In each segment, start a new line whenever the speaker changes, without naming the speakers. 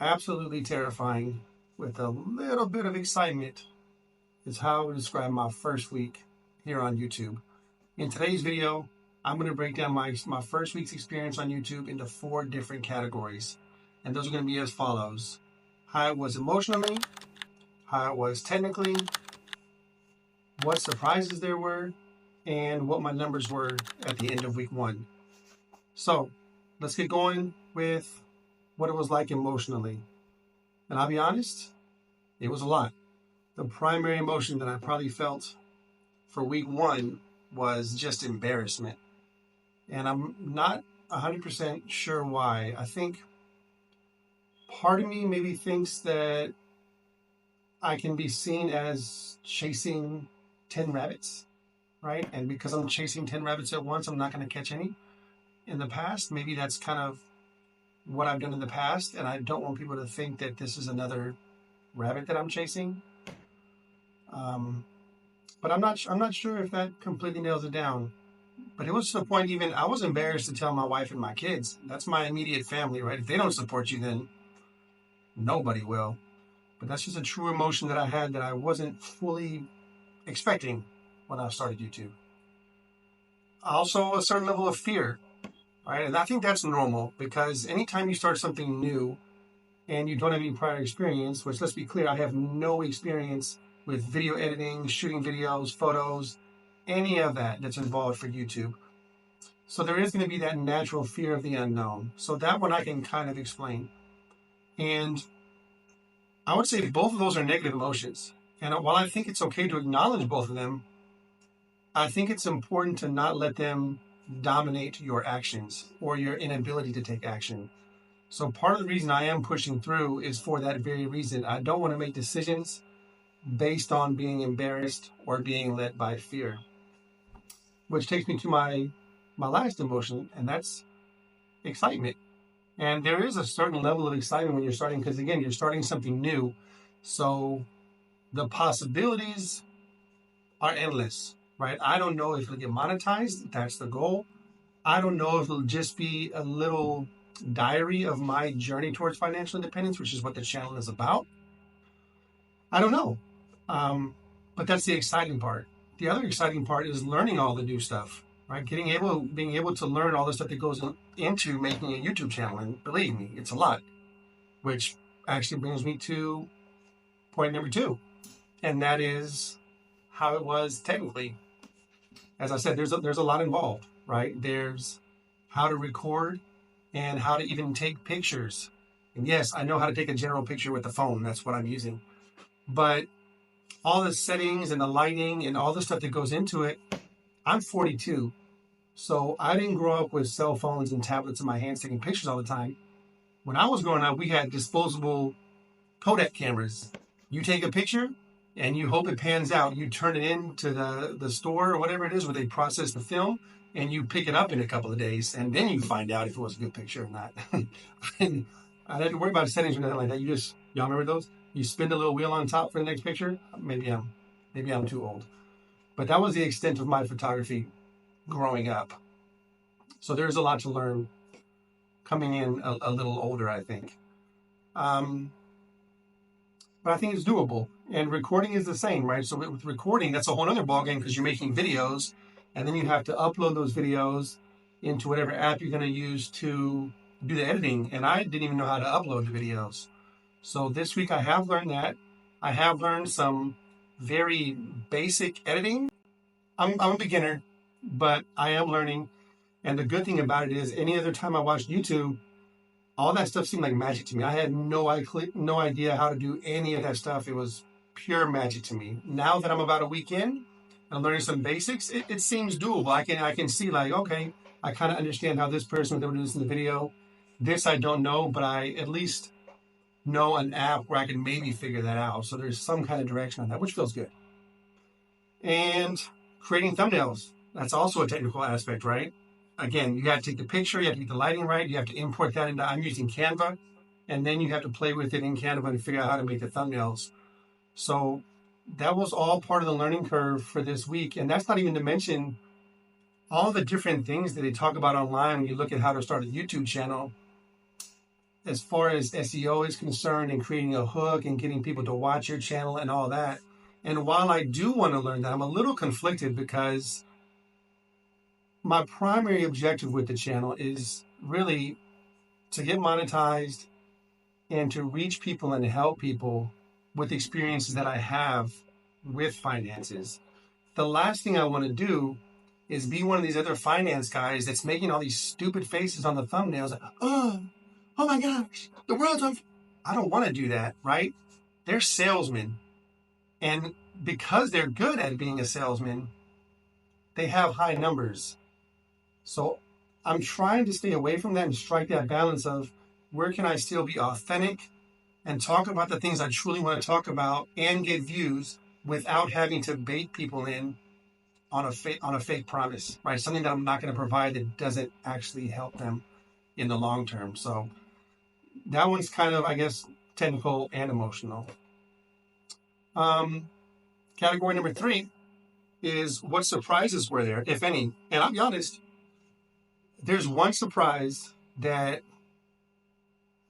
Absolutely terrifying with a little bit of excitement is how I would describe my first week here on YouTube. In today's video, I'm going to break down my first week's experience on YouTube into 4 different categories. And those are going to be as follows: how it was emotionally, how it was technically, what surprises there were, and what my numbers were at the end of week 1. So let's get going with what it was like emotionally. And I'll be honest, it was a lot. The primary emotion that I probably felt for week 1 was just embarrassment. And I'm not 100% sure why. I think part of me maybe thinks that I can be seen as chasing 10 rabbits, right? And because I'm chasing 10 rabbits at once, I'm not going to catch any. In the past, maybe that's kind of what I've done in the past, and I don't want people to think that this is another rabbit that I'm chasing. But I'm not sure if that completely nails it down. But it was to the point even I was embarrassed to tell my wife and my kids. That's my immediate family, right? If they don't support you, then nobody will. But that's just a true emotion that I had that I wasn't fully expecting when I started YouTube. Also, a certain level of fear, right? And I think that's normal because anytime you start something new and you don't have any prior experience, which let's be clear, I have no experience with video editing, shooting videos, photos, any of that that's involved for YouTube. So there is going to be that natural fear of the unknown. So that one I can kind of explain. And I would say both of those are negative emotions. And while I think it's okay to acknowledge both of them, I think it's important to not let them dominate your actions or your inability to take action. So part of the reason I am pushing through is for that very reason. I don't want to make decisions based on being embarrassed or being led by fear. Which takes me to my last emotion, and that's excitement. And there is a certain level of excitement when you're starting, because again, you're starting something new. So the possibilities are endless, right? I don't know if it'll get monetized. That's the goal. I don't know if it'll just be a little diary of my journey towards financial independence, which is what the channel is about. I don't know. But that's the exciting part. The other exciting part is learning all the new stuff, right? Being able to learn all the stuff that goes into making a YouTube channel. And believe me, it's a lot, which actually brings me to point number 2. And that is how it was technically. As I said, there's a lot involved, right? There's how to record and how to even take pictures. And yes, I know how to take a general picture with the phone. That's what I'm using. But all the settings and the lighting and all the stuff that goes into it, I'm 42. So I didn't grow up with cell phones and tablets in my hands taking pictures all the time. When I was growing up, we had disposable Kodak cameras. You take a picture and you hope it pans out. You turn it in to the store or whatever it is where they process the film, and you pick it up in a couple of days, and then you find out if it was a good picture or not. And I didn't worry about settings or nothing like that. Y'all remember those? You spin the little wheel on top for the next picture. Maybe I'm too old, but that was the extent of my photography growing up. So there's a lot to learn coming in a little older, I think. But I think it's doable. And recording is the same, right? So with recording, that's a whole other ballgame because you're making videos, and then you have to upload those videos into whatever app you're going to use to do the editing. And I didn't even know how to upload the videos. So this week I have learned that. I have learned some very basic editing. I'm a beginner, but I am learning. And the good thing about it is any other time I watched YouTube, all that stuff seemed like magic to me. I had no idea how to do any of that stuff. It was pure magic to me. Now that I'm about a week in, I'm learning some basics. It seems doable. I can see like, okay, I kind of understand how this person was able to do this in the video. This I don't know, but I at least know an app where I can maybe figure that out. So there's some kind of direction on that, which feels good. And creating thumbnails. That's also a technical aspect, right? Again, you got to take the picture, you have to get the lighting right, you have to import that into, I'm using Canva, and then you have to play with it in Canva and figure out how to make the thumbnails. So that was all part of the learning curve for this week. And that's not even to mention all the different things that they talk about online when you look at how to start a YouTube channel. as far as SEO is concerned and creating a hook and getting people to watch your channel and all that. And while I do want to learn that, I'm a little conflicted because my primary objective with the channel is really to get monetized and to reach people and help people with experiences that I have with finances. The last thing I want to do is be one of these other finance guys that's making all these stupid faces on the thumbnails. Like, oh my gosh, the world's on. I don't want to do that, right? They're salesmen. And because they're good at being a salesman, they have high numbers. So I'm trying to stay away from that and strike that balance of where can I still be authentic and talk about the things I truly want to talk about and get views without having to bait people in on a fake promise, right? Something that I'm not going to provide that doesn't actually help them in the long term. So that one's kind of, I guess, technical and emotional. Category number 3 is what surprises were there, if any. And I'll be honest, there's one surprise that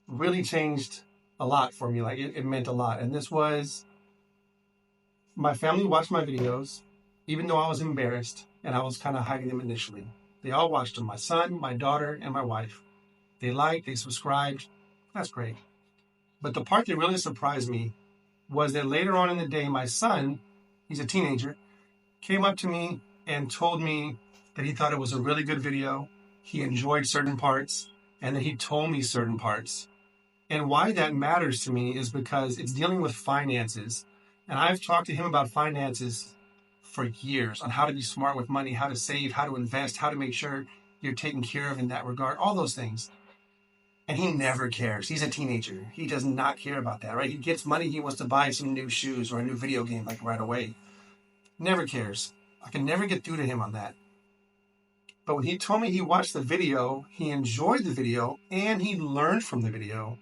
really changed a lot for me. Like it meant a lot. And this was my family watched my videos, even though I was embarrassed and I was kind of hiding them initially. They all watched them. My son, my daughter, and my wife. They liked, they subscribed. That's great. But the part that really surprised me was that later on in the day, my son, he's a teenager, came up to me and told me that he thought it was a really good video. He enjoyed certain parts, and that he told me certain parts. And why that matters to me is because it's dealing with finances. And I've talked to him about finances for years on how to be smart with money, how to save, how to invest, how to make sure you're taken care of in that regard, all those things. And he never cares. He's a teenager. He does not care about that, right? He gets money, he wants to buy some new shoes or a new video game like right away. Never cares. I can never get through to him on that. But when he told me he watched the video, he enjoyed the video, and he learned from the video,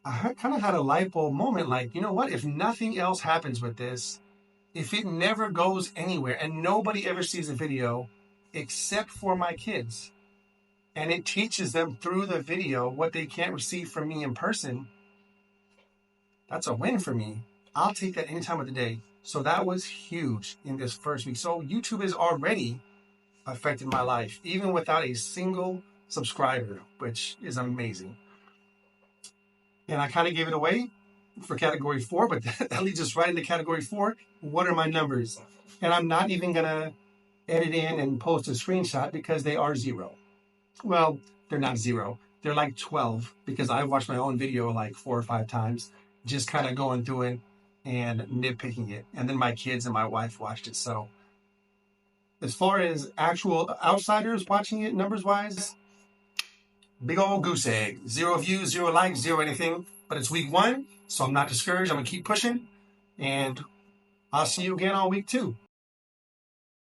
I kind of had a light bulb moment like, you know what? If nothing else happens with this, if it never goes anywhere and nobody ever sees the video except for my kids, and it teaches them through the video what they can't receive from me in person, that's a win for me. I'll take that any time of the day. So that was huge in this first week. So YouTube has already affected my life, even without a single subscriber, which is amazing. And I kind of gave it away for category 4, but that leads us right into category 4. What are my numbers? And I'm not even going to edit in and post a screenshot because they are 0. Well, they're not 0. They're like 12 because I watched my own video like 4 or 5 times, just kind of going through it and nitpicking it. And then my kids and my wife watched it. So as far as actual outsiders watching it numbers-wise, big old goose egg. 0 views, 0 likes, 0 anything. But it's week 1, so I'm not discouraged. I'm going to keep pushing. And I'll see you again on week 2.